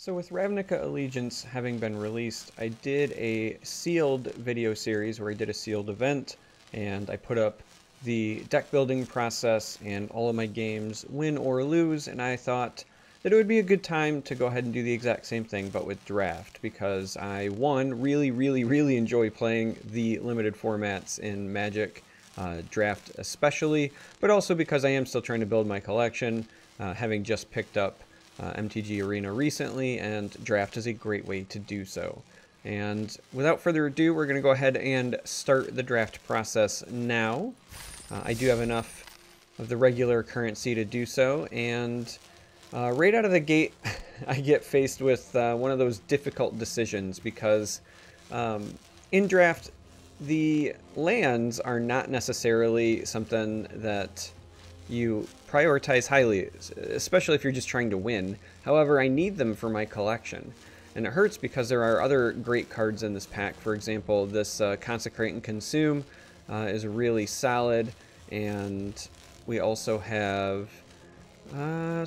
So with Ravnica Allegiance having been released, I did a sealed video series where I did a sealed event and I put up the deck building process and all of my games, win or lose, and I thought that it would be a good time to go ahead and do the exact same thing but with draft, because I, one, really enjoy playing the limited formats in Magic, draft especially, but also because I am still trying to build my collection, having just picked up MTG Arena recently, and draft is a great way to do so. And without further ado, we're going to go ahead and start the draft process now. I do have enough of the regular currency to do so, and right out of the gate, I get faced with one of those difficult decisions because in draft, the lands are not necessarily something that you prioritize highly, especially if you're just trying to win. However, I need them for my collection. And it hurts because there are other great cards in this pack. For example, this Consecrate and Consume is really solid. And we also have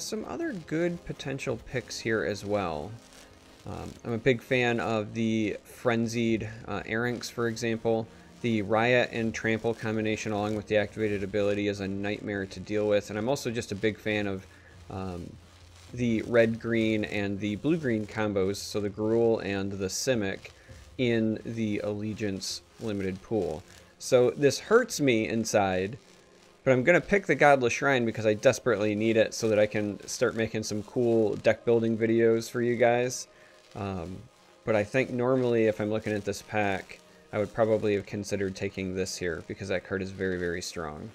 some other good potential picks here as well. I'm a big fan of the Frenzied Erranks, for example. The Riot and Trample combination along with the activated ability is a nightmare to deal with. And I'm also just a big fan of the red-green and the blue-green combos, so the Gruul and the Simic in the Allegiance limited pool. So this hurts me inside, but I'm going to pick the Godless Shrine because I desperately need it so that I can start making some cool deck building videos for you guys. But I think normally if I'm looking at this pack, I would probably have considered taking this here because that card is very strong.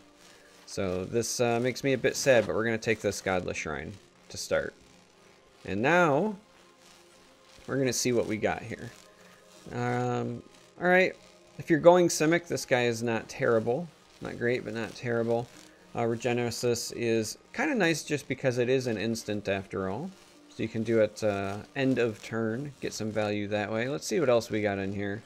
So this makes me a bit sad, but we're going to take this Godless Shrine to start. And now we're going to see what we got here. Alright, if you're going Simic, this guy is not terrible. Not great, but not terrible. Regenesis is kind of nice just because it is an instant after all. So you can do it end of turn, get some value that way. Let's see what else we got in here.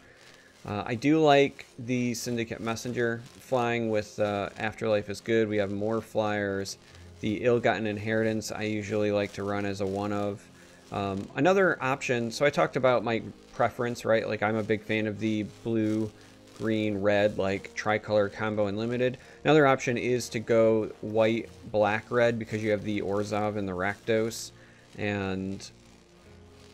I do like the Syndicate Messenger. Flying with Afterlife is good. We have more flyers. The Ill-Gotten Inheritance I usually like to run as a one of. Another option, so I talked about my preference, right? Like I'm a big fan of the blue, green, red, like tricolor combo in limited. Another option is to go white, black, red because you have the Orzhov and the Rakdos. And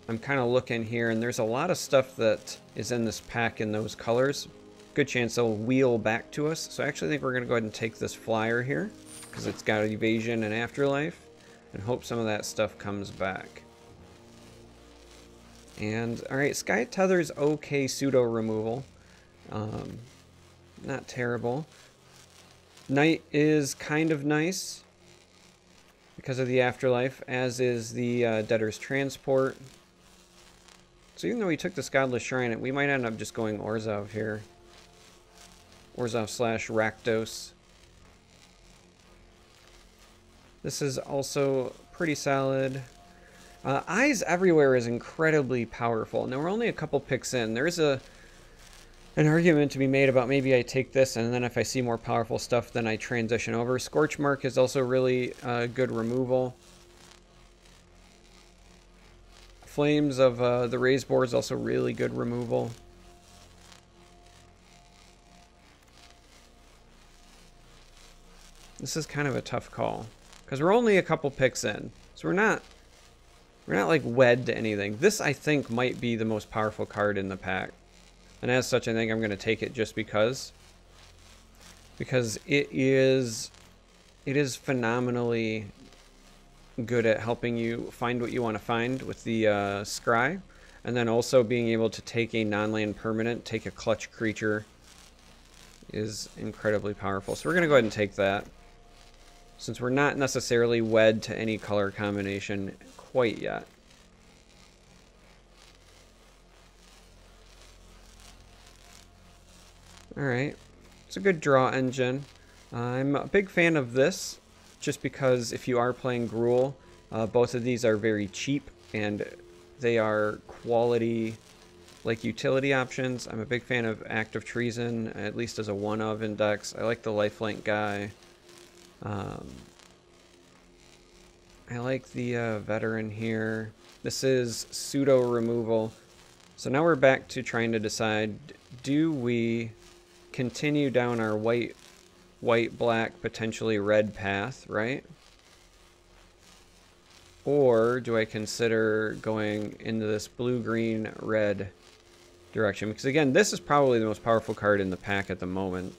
I'm kind of looking here, and there's a lot of stuff that is in this pack in those colors. Good chance they'll wheel back to us. So I actually think we're going to go ahead and take this flyer here because it's got Evasion and Afterlife, and hope some of that stuff comes back. And alright, Sky Tether's okay pseudo removal. Not terrible. Knight is kind of nice because of the Afterlife, as is the Debtor's Transport. So even though we took this Godless Shrine, we might end up just going Orzhov here. Orzhov / Rakdos. This is also pretty solid. Eyes Everywhere is incredibly powerful. Now we're only a couple picks in. There's an argument to be made about maybe I take this and then if I see more powerful stuff then I transition over. Scorch Mark is also really good removal. Flames of the Raise Board is also really good removal. This is kind of a tough call because we're only a couple picks in, so we're not like wed to anything. This I think might be the most powerful card in the pack, and as such I think I'm going to take it just because it is phenomenally good at helping you find what you want to find with the Scry, and then also being able to take a non-land permanent, take a clutch creature is incredibly powerful. So we're going to go ahead and take that, since we're not necessarily wed to any color combination quite yet. Alright, it's a good draw engine. I'm a big fan of this, just because if you are playing Gruul, both of these are very cheap, and they are quality, like utility options. I'm a big fan of Act of Treason, at least as a one-of index. I like the lifelink guy. I like the veteran here. This is pseudo removal. So now we're back to trying to decide, do we continue down our white, black, potentially red path, right? Or do I consider going into this blue, green, red direction? Because again, this is probably the most powerful card in the pack at the moment.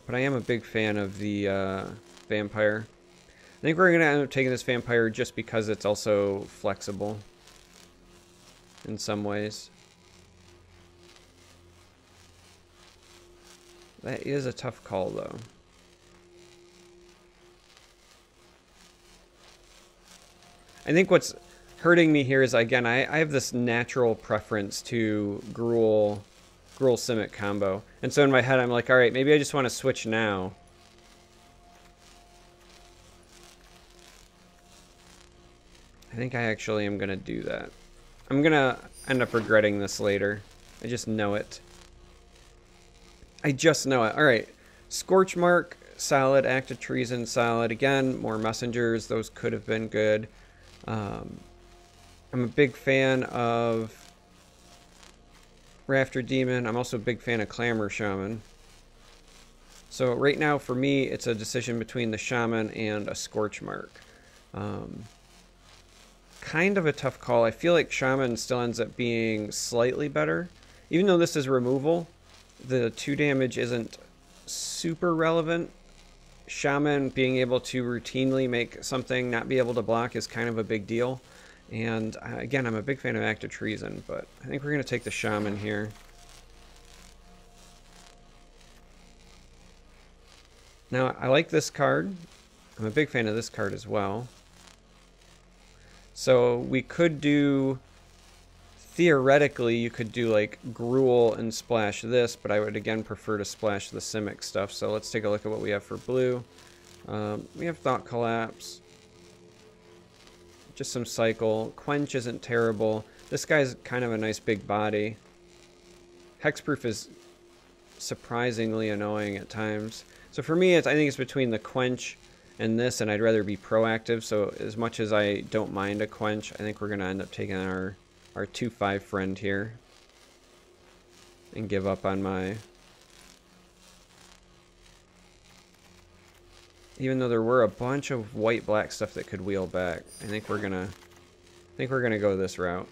But I am a big fan of the vampire. I think we're going to end up taking this vampire just because it's also flexible in some ways. That is a tough call, though. I think what's hurting me here is, again, I have this natural preference to Gruul Simic combo. And so in my head, I'm like, all right, maybe I just want to switch now. I think I actually am going to do that. I'm going to end up regretting this later. I just know it. I just know it. All right. Scorchmark, solid. Act of Treason, solid. Again, more messengers. Those could have been good. I'm a big fan of Rafter Demon. I'm also a big fan of Clamor Shaman. So right now, for me, it's a decision between the Shaman and a Scorchmark. Kind of a tough call. I feel like Shaman still ends up being slightly better. Even though this is removal, the 2 damage isn't super relevant. Shaman being able to routinely make something not be able to block is kind of a big deal. And again, I'm a big fan of Act of Treason, but I think we're going to take the Shaman here. Now, I like this card. I'm a big fan of this card as well. So we could do, theoretically, you could do like Gruul and splash this, but I would again prefer to splash the Simic stuff. So let's take a look at what we have for blue. We have Thought Collapse. Just some cycle. Quench isn't terrible. This guy's kind of a nice big body. Hexproof is surprisingly annoying at times. So for me, I think it's between the Quench and this, and I'd rather be proactive. So as much as I don't mind a Quench, I think we're going to end up taking our 2/5 friend here and give up on my... Even though there were a bunch of white-black stuff that could wheel back, I think we're gonna go this route.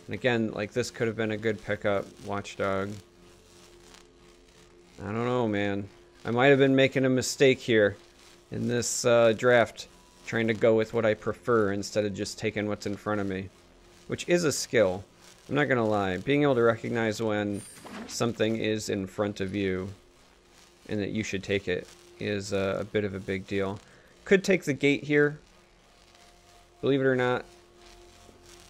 And again, like, this could have been a good pickup, Watchdog. I don't know, man. I might have been making a mistake here in this draft, trying to go with what I prefer instead of just taking what's in front of me, which is a skill. I'm not gonna lie. Being able to recognize when something is in front of you and that you should take it is a bit of a big deal. Could take the gate here. Believe it or not,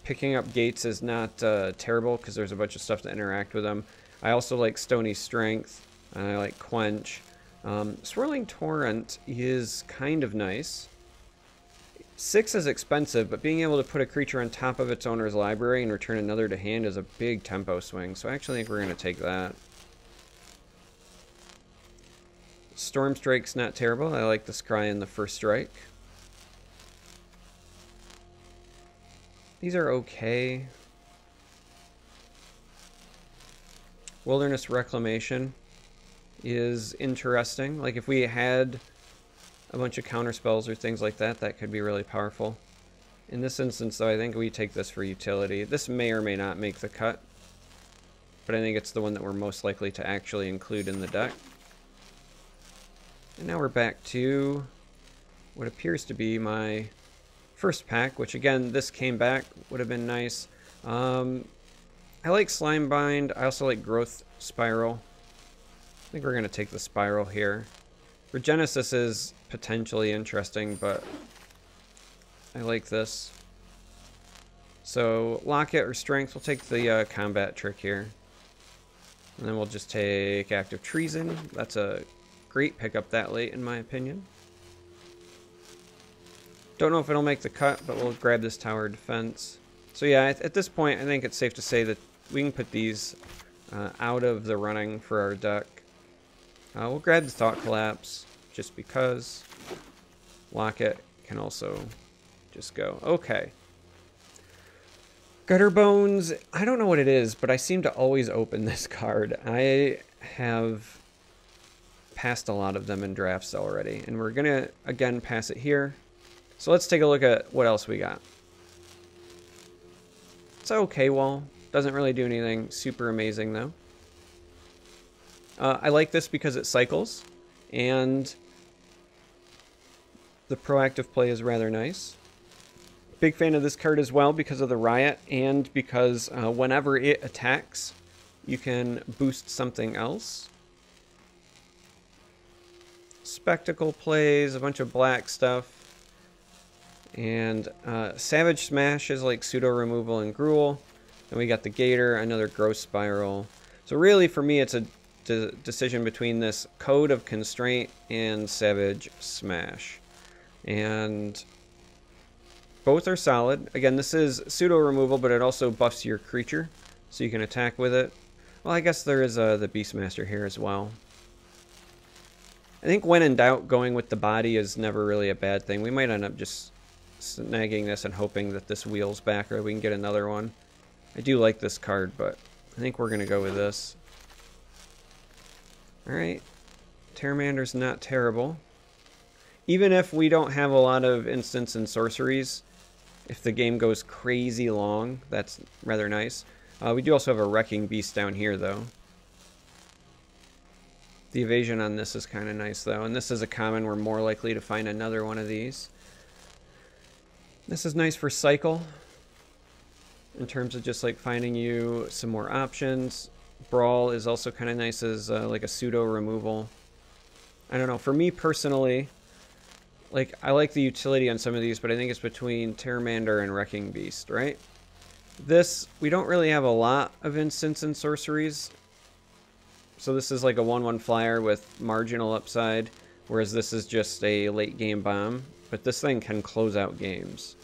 picking up gates is not terrible because there's a bunch of stuff to interact with them. I also like Stony Strength, and I like Quench. Swirling Torrent is kind of nice. 6 is expensive, but being able to put a creature on top of its owner's library and return another to hand is a big tempo swing, so I actually think we're going to take that. Storm Strike's not terrible. I like the Scry in the first strike. These are okay. Wilderness Reclamation is interesting. Like, if we had a bunch of counter spells or things like that, that could be really powerful. In this instance, though, I think we take this for utility. This may or may not make the cut, but I think it's the one that we're most likely to actually include in the deck. And now we're back to what appears to be my first pack, which again, this came back, would have been nice. I like Slimebind. I also like Growth Spiral. I think we're going to take the Spiral here. Regenesis is potentially interesting, but I like this. So Locket or Strength, we'll take the Combat Trick here. And then we'll just take Active Treason. That's a great pickup that late, in my opinion. Don't know if it'll make the cut, but we'll grab this Tower Defense. So yeah, at this point, I think it's safe to say that we can put these out of the running for our deck. We'll grab the Thought Collapse, just because. Locket can also just go. Okay. Gutter Bones, I don't know what it is, but I seem to always open this card. I have passed a lot of them in drafts already, and we're gonna, again, pass it here. So let's take a look at what else we got. It's an okay wall. Doesn't really do anything super amazing, though. I like this because it cycles, and the proactive play is rather nice. Big fan of this card as well because of the Riot, and because whenever it attacks, you can boost something else. Spectacle plays, a bunch of black stuff. And Savage Smash is like pseudo removal and Gruul. Then we got the Gator, another Growth Spiral. So really for me it's a decision between this Code of Constraint and Savage Smash. And both are solid. Again, this is pseudo removal, but it also buffs your creature, so you can attack with it. Well, I guess there is the Beastmaster here as well. I think when in doubt, going with the body is never really a bad thing. We might end up just snagging this and hoping that this wheels back, or we can get another one. I do like this card, but I think we're going to go with this. Alright. Pteramander's not terrible. Even if we don't have a lot of instants and sorceries, if the game goes crazy long, that's rather nice. We do also have a Wrecking Beast down here, though. The evasion on this is kind of nice, though. And this is a common. We're more likely to find another one of these. This is nice for cycle, in terms of just like finding you some more options. Brawl is also kind of nice as like a pseudo removal. I don't know. For me personally, like, I like the utility on some of these, but I think it's between Pteramander and Wrecking Beast, right? This, we don't really have a lot of instants and sorceries. So this is like a 1/1 flyer with marginal upside, whereas this is just a late game bomb. But this thing can close out games.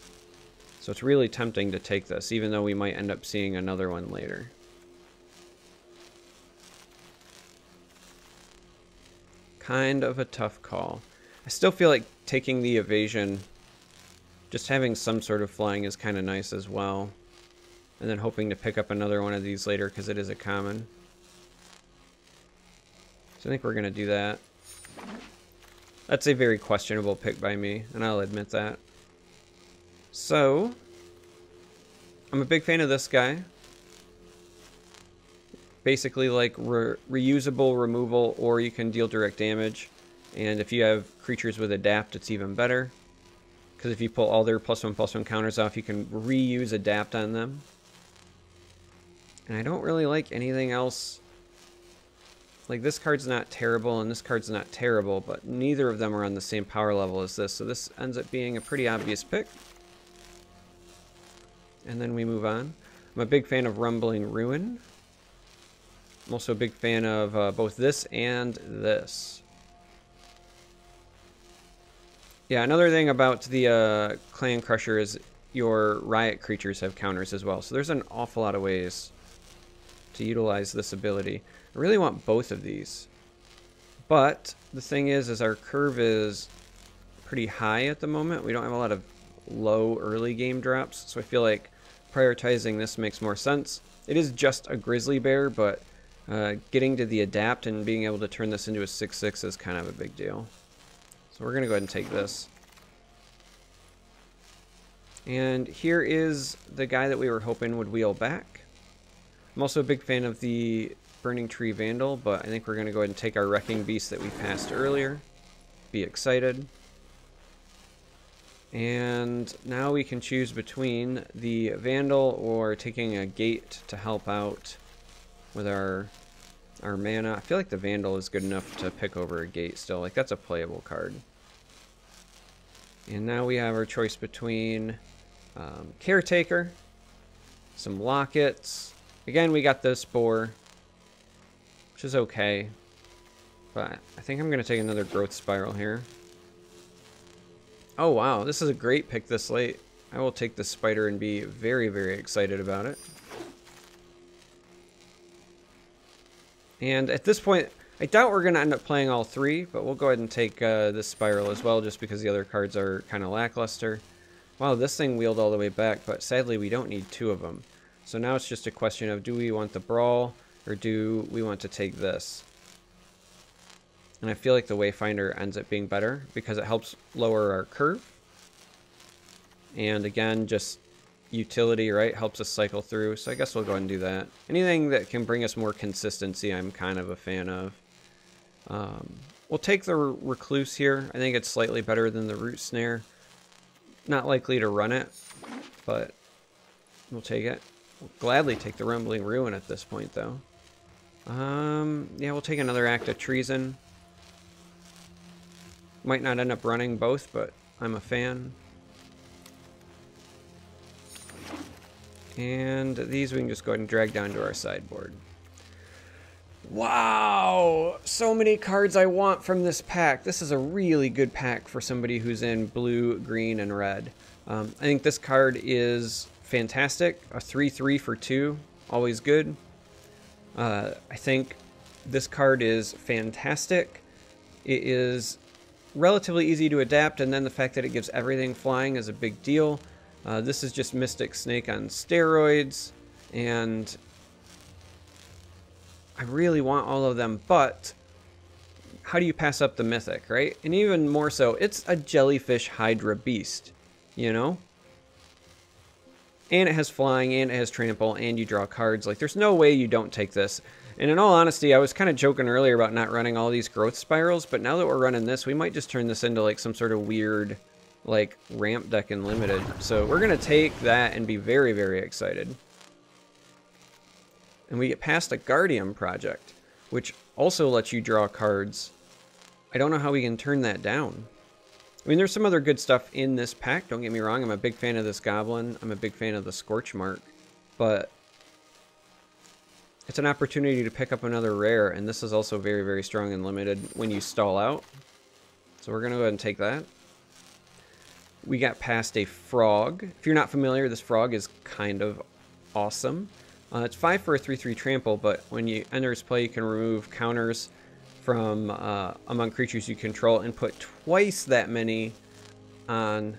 So it's really tempting to take this, even though we might end up seeing another one later. Kind of a tough call. I still feel like taking the evasion, just having some sort of flying is kind of nice as well. And then hoping to pick up another one of these later because it is a common. So I think we're going to do that. That's a very questionable pick by me, and I'll admit that. So, I'm a big fan of this guy. Basically like reusable removal, or you can deal direct damage. And if you have creatures with Adapt, it's even better. Because if you pull all their +1/+1 counters off, you can reuse Adapt on them. And I don't really like anything else. Like, this card's not terrible, and this card's not terrible, but neither of them are on the same power level as this. So this ends up being a pretty obvious pick. And then we move on. I'm a big fan of Rumbling Ruin. I'm also a big fan of both this and this. Yeah, another thing about the Clan Crusher is your Riot creatures have counters as well. So there's an awful lot of ways to utilize this ability. I really want both of these. But the thing is our curve is pretty high at the moment. We don't have a lot of low early game drops. So I feel like prioritizing this makes more sense. It is just a Grizzly Bear, but getting to the Adapt and being able to turn this into a 6/6 is kind of a big deal. So we're going to go ahead and take this. And here is the guy that we were hoping would wheel back. I'm also a big fan of the Burning Tree Vandal, but I think we're going to go ahead and take our Wrecking Beast that we passed earlier. Be excited. And now we can choose between the Vandal or taking a Gate to help out with our mana. I feel like the Vandal is good enough to pick over a Gate still. Like, that's a playable card. And now we have our choice between Caretaker, some Lockets. Again, we got the Spore, which is okay. But I think I'm going to take another Growth Spiral here. Oh, wow. This is a great pick this late. I will take this Spider and be very, very excited about it. And at this point, I doubt we're going to end up playing all three, but we'll go ahead and take this spiral as well, just because the other cards are kind of lackluster. Wow, this thing wheeled all the way back, but sadly we don't need two of them. So now it's just a question of, do we want the brawl, or do we want to take this? And I feel like the Wayfinder ends up being better, because it helps lower our curve. And again, just utility, right? Helps us cycle through, so I guess we'll go ahead and do that. Anything that can bring us more consistency, I'm kind of a fan of. We'll take the Recluse here. I think it's slightly better than the Root Snare. Not likely to run it, but we'll take it. We'll gladly take the Rumbling Ruin at this point, though. Yeah, we'll take another Act of Treason. Might not end up running both, but I'm a fan. And these we can just go ahead and drag down to our sideboard. Wow! So many cards I want from this pack. This is a really good pack for somebody who's in blue, green, and red. I think this card is fantastic. A 3/3 for 2, always good. I think this card is fantastic. It is relatively easy to adapt, and then the fact that it gives everything flying is a big deal. This is just Mystic Snake on steroids, and I really want all of them, but how do you pass up the Mythic, right? And even more so, it's a Jellyfish Hydra Beast, you know? And it has flying, and it has trample, and you draw cards. Like, there's no way you don't take this. And in all honesty, I was kind of joking earlier about not running all these growth spirals, but now that we're running this, we might just turn this into like some sort of weird like ramp deck in limited. So we're gonna take that and be very, very excited. And we get past a Guardian Project, which also lets you draw cards. I don't know how we can turn that down. I mean, there's some other good stuff in this pack, don't get me wrong. I'm a big fan of this Goblin. I'm a big fan of the Scorch Mark. But it's an opportunity to pick up another rare, and this is also very, very strong and limited when you stall out. So we're going to go ahead and take that. We got past a Frog. If you're not familiar, this Frog is kind of awesome. It's 5 for a 3/3 trample, but when you enter its play, you can remove counters from among creatures you control and put twice that many on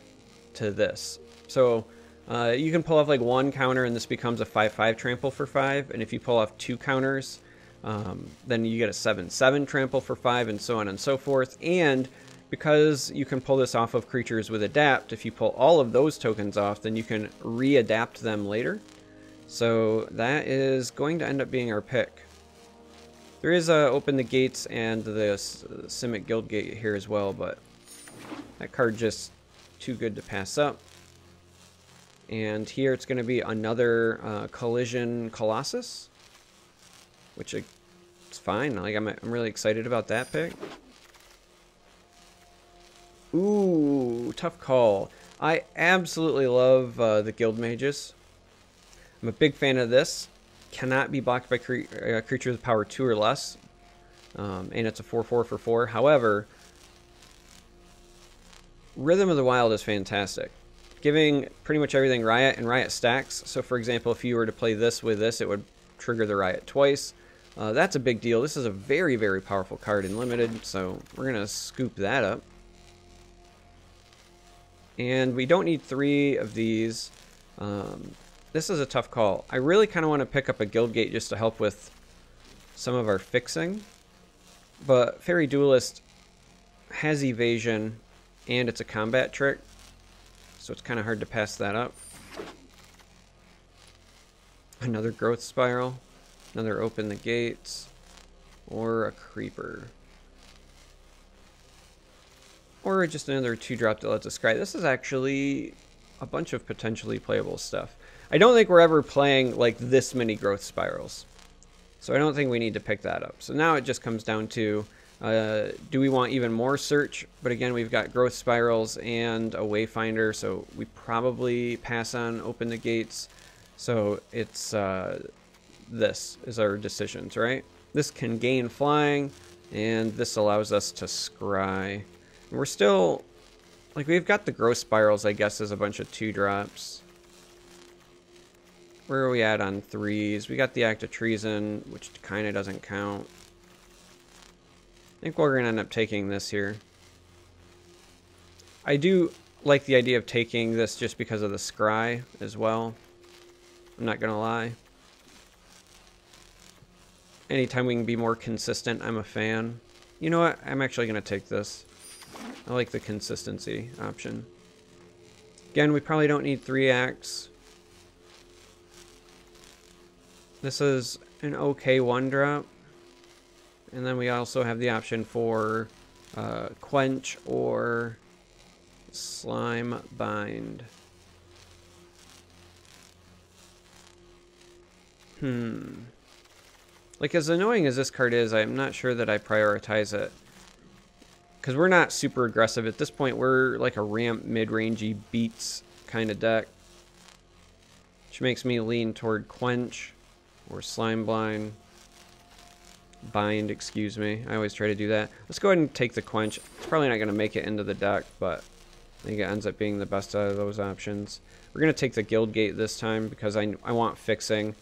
to this. So you can pull off like one counter, and this becomes a 5/5 trample for 5. And if you pull off 2 counters, then you get a 7/7 trample for 5, and so on and so forth. And because you can pull this off of creatures with Adapt, if you pull all of those tokens off, then you can re-adapt them later. So that is going to end up being our pick. There is Open the Gates and the Simic Guild Gate here as well, but that card just too good to pass up. And here it's going to be another Collision Colossus, which it's fine. Like I'm really excited about that pick. Ooh, tough call. I absolutely love the Guild Mages. I'm a big fan of this. Cannot be blocked by creatures with power 2 or less. And it's a 4/4 for 4. However, Rhythm of the Wild is fantastic. Giving pretty much everything Riot, and Riot stacks. So for example, if you were to play this with this, it would trigger the Riot twice. That's a big deal. This is a very, very powerful card in Limited, so we're going to scoop that up. And we don't need 3 of these. This is a tough call. I really kind of want to pick up a Guild Gate just to help with some of our fixing. But Fairy Duelist has evasion, and it's a combat trick. So it's kind of hard to pass that up. Another Growth Spiral. Another Open the Gates. Or a Creeper. Or just another 2-drop that lets us scry. This is actually a bunch of potentially playable stuff. I don't think we're ever playing like this many Growth Spirals. So I don't think we need to pick that up. So now it just comes down to, do we want even more search? But again, we've got Growth Spirals and a Wayfinder, so we probably pass on Open the Gates. So it's, this is our decisions, right? This can gain flying, and this allows us to scry. And we're still, like, we've got the Growth Spirals, I guess, as a bunch of 2-drops. Where are we at on 3s? We got the Act of Treason, which kind of doesn't count. think we're going to end up taking this here. I do like the idea of taking this just because of the scry as well. I'm not going to lie. Anytime we can be more consistent, I'm a fan. You know what? I'm actually going to take this. I like the consistency option. Again, we probably don't need 3 acts. This is an okay 1-drop. And then we also have the option for Quench or Slime Bind. Like, as annoying as this card is, I'm not sure that I prioritize it. Because we're not super aggressive. At this point, we're like a ramp, mid-rangey beats kind of deck. Which makes me lean toward Quench or Slime Bind, excuse me. I always try to do that. Let's go ahead and take the Quench. It's probably not going to make it into the deck, but I think it ends up being the best out of those options. We're going to take the Guild Gate this time because I want fixing.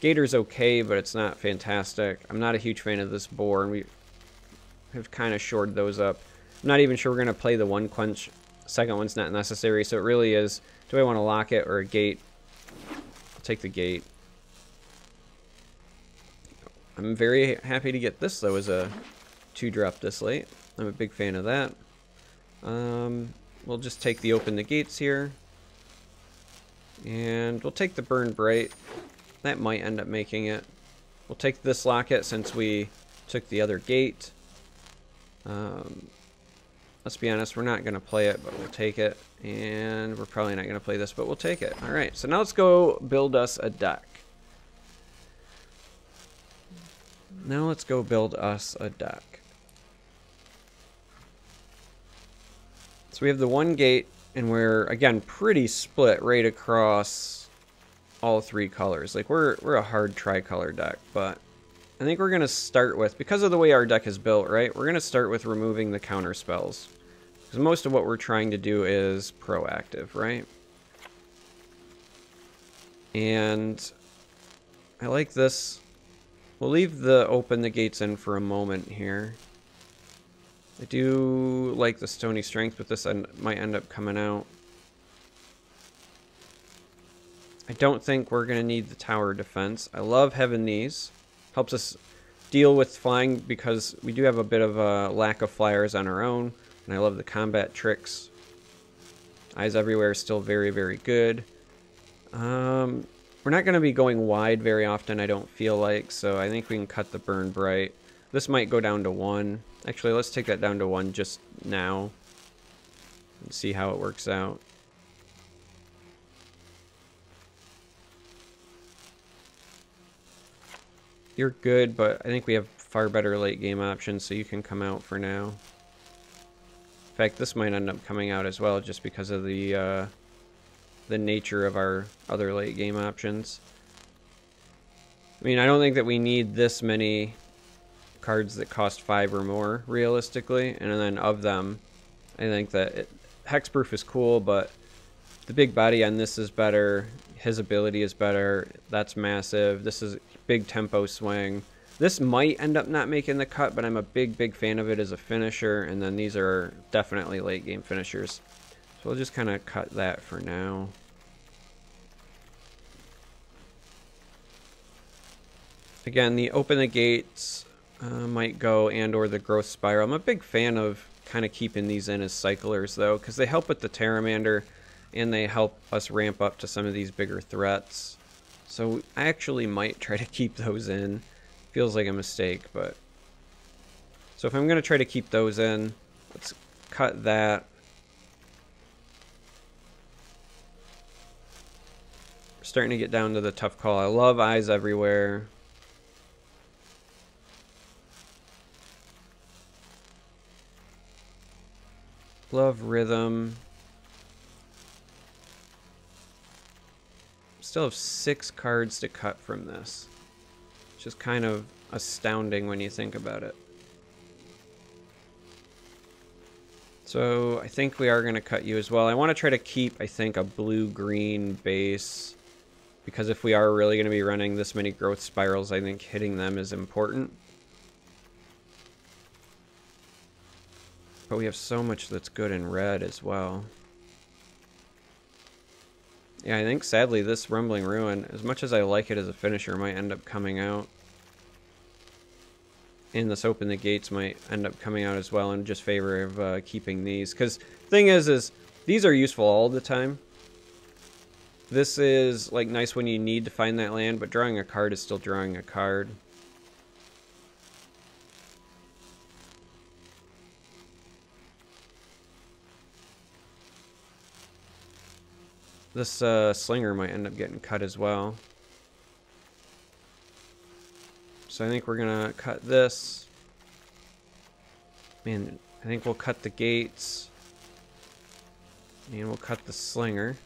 Gator's okay, but it's not fantastic. I'm not a huge fan of this boar, and we have kind of shored those up. I'm not even sure we're going to play the 1 Quench. Second one's not necessary, so it really is, do I want to lock it or a Gate? I'll take the Gate. I'm very happy to get this, though, as a 2-drop this late. I'm a big fan of that. We'll just take the Open the Gates here. And we'll take the Burn Bright. That might end up making it. We'll take this Locket since we took the other Gate. Let's be honest, we're not going to play it, but we'll take it. And we're probably not going to play this, but we'll take it. Alright, so now let's go build us a deck. Now let's go build us a deck. So we have the 1 Gate, and we're, again, pretty split right across all 3 colors. Like, we're a hard tricolor deck, but I think we're going to start with, because of the way our deck is built, right, we're going to start with removing the counter spells. Because most of what we're trying to do is proactive, right? And I like this. We'll leave the Open the Gates in for a moment here. I do like the Stony Strength, but this might end up coming out. I don't think we're going to need the Tower Defense. I love having these. Helps us deal with flying because we do have a bit of a lack of flyers on our own. And I love the combat tricks. Eyes Everywhere is still very, very good. We're not going to be going wide very often, I don't feel like. So I think we can cut the Burn Bright. This might go down to 1. Actually, let's take that down to 1 just now. And see how it works out. You're good, but I think we have far better late game options, so you can come out for now. In fact, this might end up coming out as well, just because of the nature of our other late game options. I mean, I don't think that we need this many cards that cost 5 or more, realistically. And then of them, I think that Hexproof is cool, but the big body on this is better. His ability is better. That's massive. This is big tempo swing. This might end up not making the cut, but I'm a big fan of it as a finisher. And then these are definitely late game finishers. So we'll just kind of cut that for now. Again, the Open the Gates might go, and or the Growth Spiral. I'm a big fan of kind of keeping these in as cyclers, though, because they help with the Pteramander, and they help us ramp up to some of these bigger threats. So I actually might try to keep those in. Feels like a mistake, but... So if I'm going to try to keep those in, let's cut that. We're starting to get down to the tough call. I love Eyes Everywhere. Love Rhythm. Still have 6 cards to cut from this. Which is kind of astounding when you think about it. So I think we are going to cut you as well. I want to try to keep, I think, a blue-green base. Because if we are really going to be running this many Growth Spirals, I think hitting them is important. But we have so much that's good in red as well. Yeah, I think sadly this Rumbling Ruin, as much as I like it as a finisher, might end up coming out. And this Open the Gates might end up coming out as well in just favor of keeping these. Because thing is these are useful all the time. This is like nice when you need to find that land, but drawing a card is still drawing a card. This Slinger might end up getting cut as well. So I think we're gonna cut this. And I think we'll cut the gates. And we'll cut the Slinger.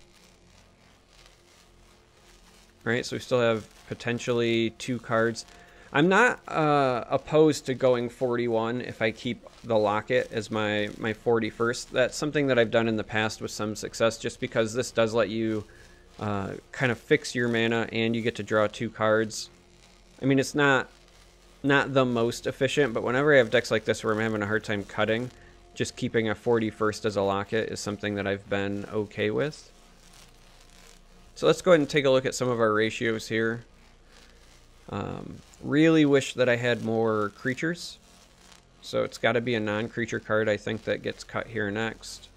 Right, so we still have potentially 2 cards. I'm not opposed to going 41 if I keep the Locket as my 41st. That's something that I've done in the past with some success, just because this does let you kind of fix your mana and you get to draw 2 cards. I mean, it's not the most efficient, but whenever I have decks like this where I'm having a hard time cutting, just keeping a 41st as a Locket is something that I've been okay with. So let's go ahead and take a look at some of our ratios here. Really wish that I had more creatures. So it's got to be a non-creature card, I think, that gets cut here next.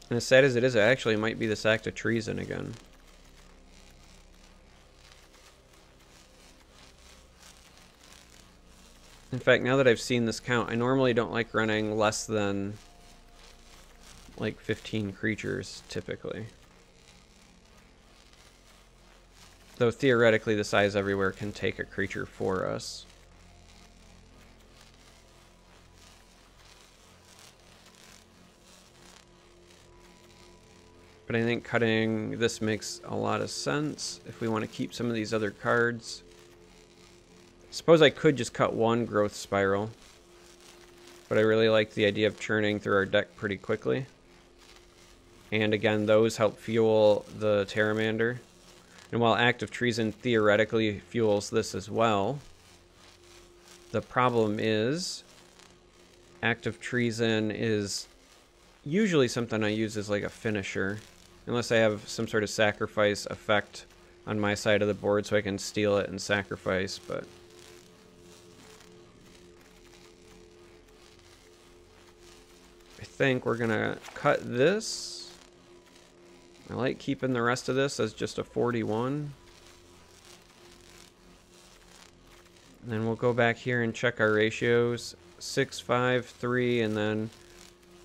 And as sad as it is, it actually might be this Act of Treason again. In fact, now that I've seen this count, I normally don't like running less than like 15 creatures, typically. Though theoretically the Size Everywhere can take a creature for us. But I think cutting this makes a lot of sense if we want to keep some of these other cards. Suppose I could just cut 1 Growth Spiral, but I really like the idea of churning through our deck pretty quickly. And again, those help fuel the Pteramander. And while Act of Treason theoretically fuels this as well, the problem is Act of Treason is usually something I use as like a finisher, unless I have some sort of sacrifice effect on my side of the board so I can steal it and sacrifice, but I think we're gonna cut this. I like keeping the rest of this as just a 41. And then we'll go back here and check our ratios. 6, 5, 3, and then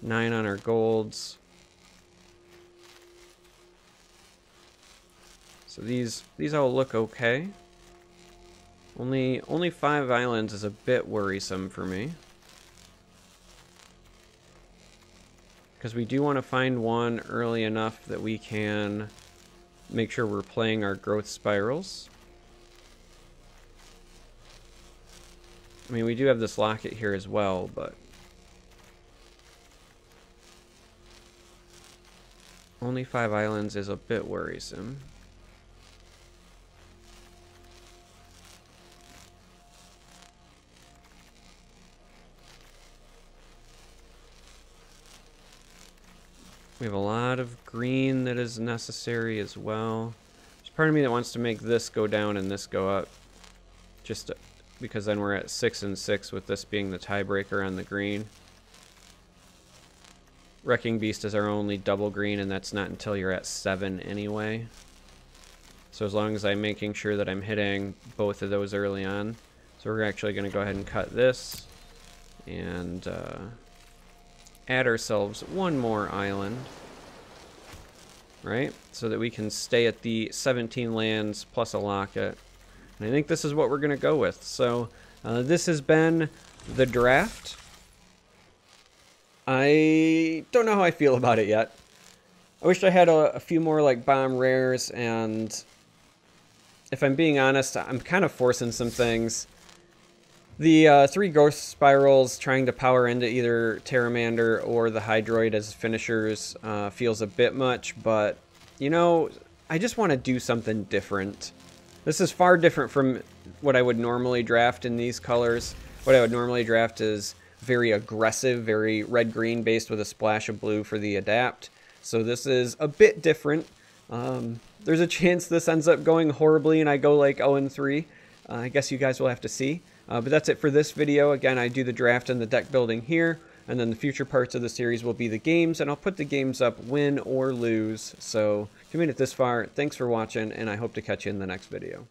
9 on our golds. So these all look okay. Only 5 islands is a bit worrisome for me. Because we do want to find one early enough that we can make sure we're playing our growth spirals. I mean, we do have this Locket here as well, but only 5 islands is a bit worrisome. We have a lot of green that is necessary as well. There's part of me that wants to make this go down and this go up, just because then we're at 6 and 6 with this being the tiebreaker on the green. Wrecking Beast is our only double green, and that's not until you're at 7 anyway. So as long as I'm making sure that I'm hitting both of those early on. So we're actually going to go ahead and cut this and add ourselves one more island, right? So that we can stay at the 17 lands plus a Locket. And I think this is what we're going to go with. So this has been the draft. I don't know how I feel about it yet. I wish I had a few more like bomb rares, and if I'm being honest, I'm kind of forcing some things. The 3 Ghost Spirals trying to power into either Pteramander or the Hydroid as finishers feels a bit much, but, you know, I just want to do something different. This is far different from what I would normally draft in these colors. What I would normally draft is very aggressive, very red-green based with a splash of blue for the adapt. So this is a bit different. There's a chance this ends up going horribly and I go like 0-3. I guess you guys will have to see. But that's it for this video. Again, I do the draft and the deck building here, and then the future parts of the series will be the games, and I'll put the games up win or lose. So if you made it this far, thanks for watching, and I hope to catch you in the next video.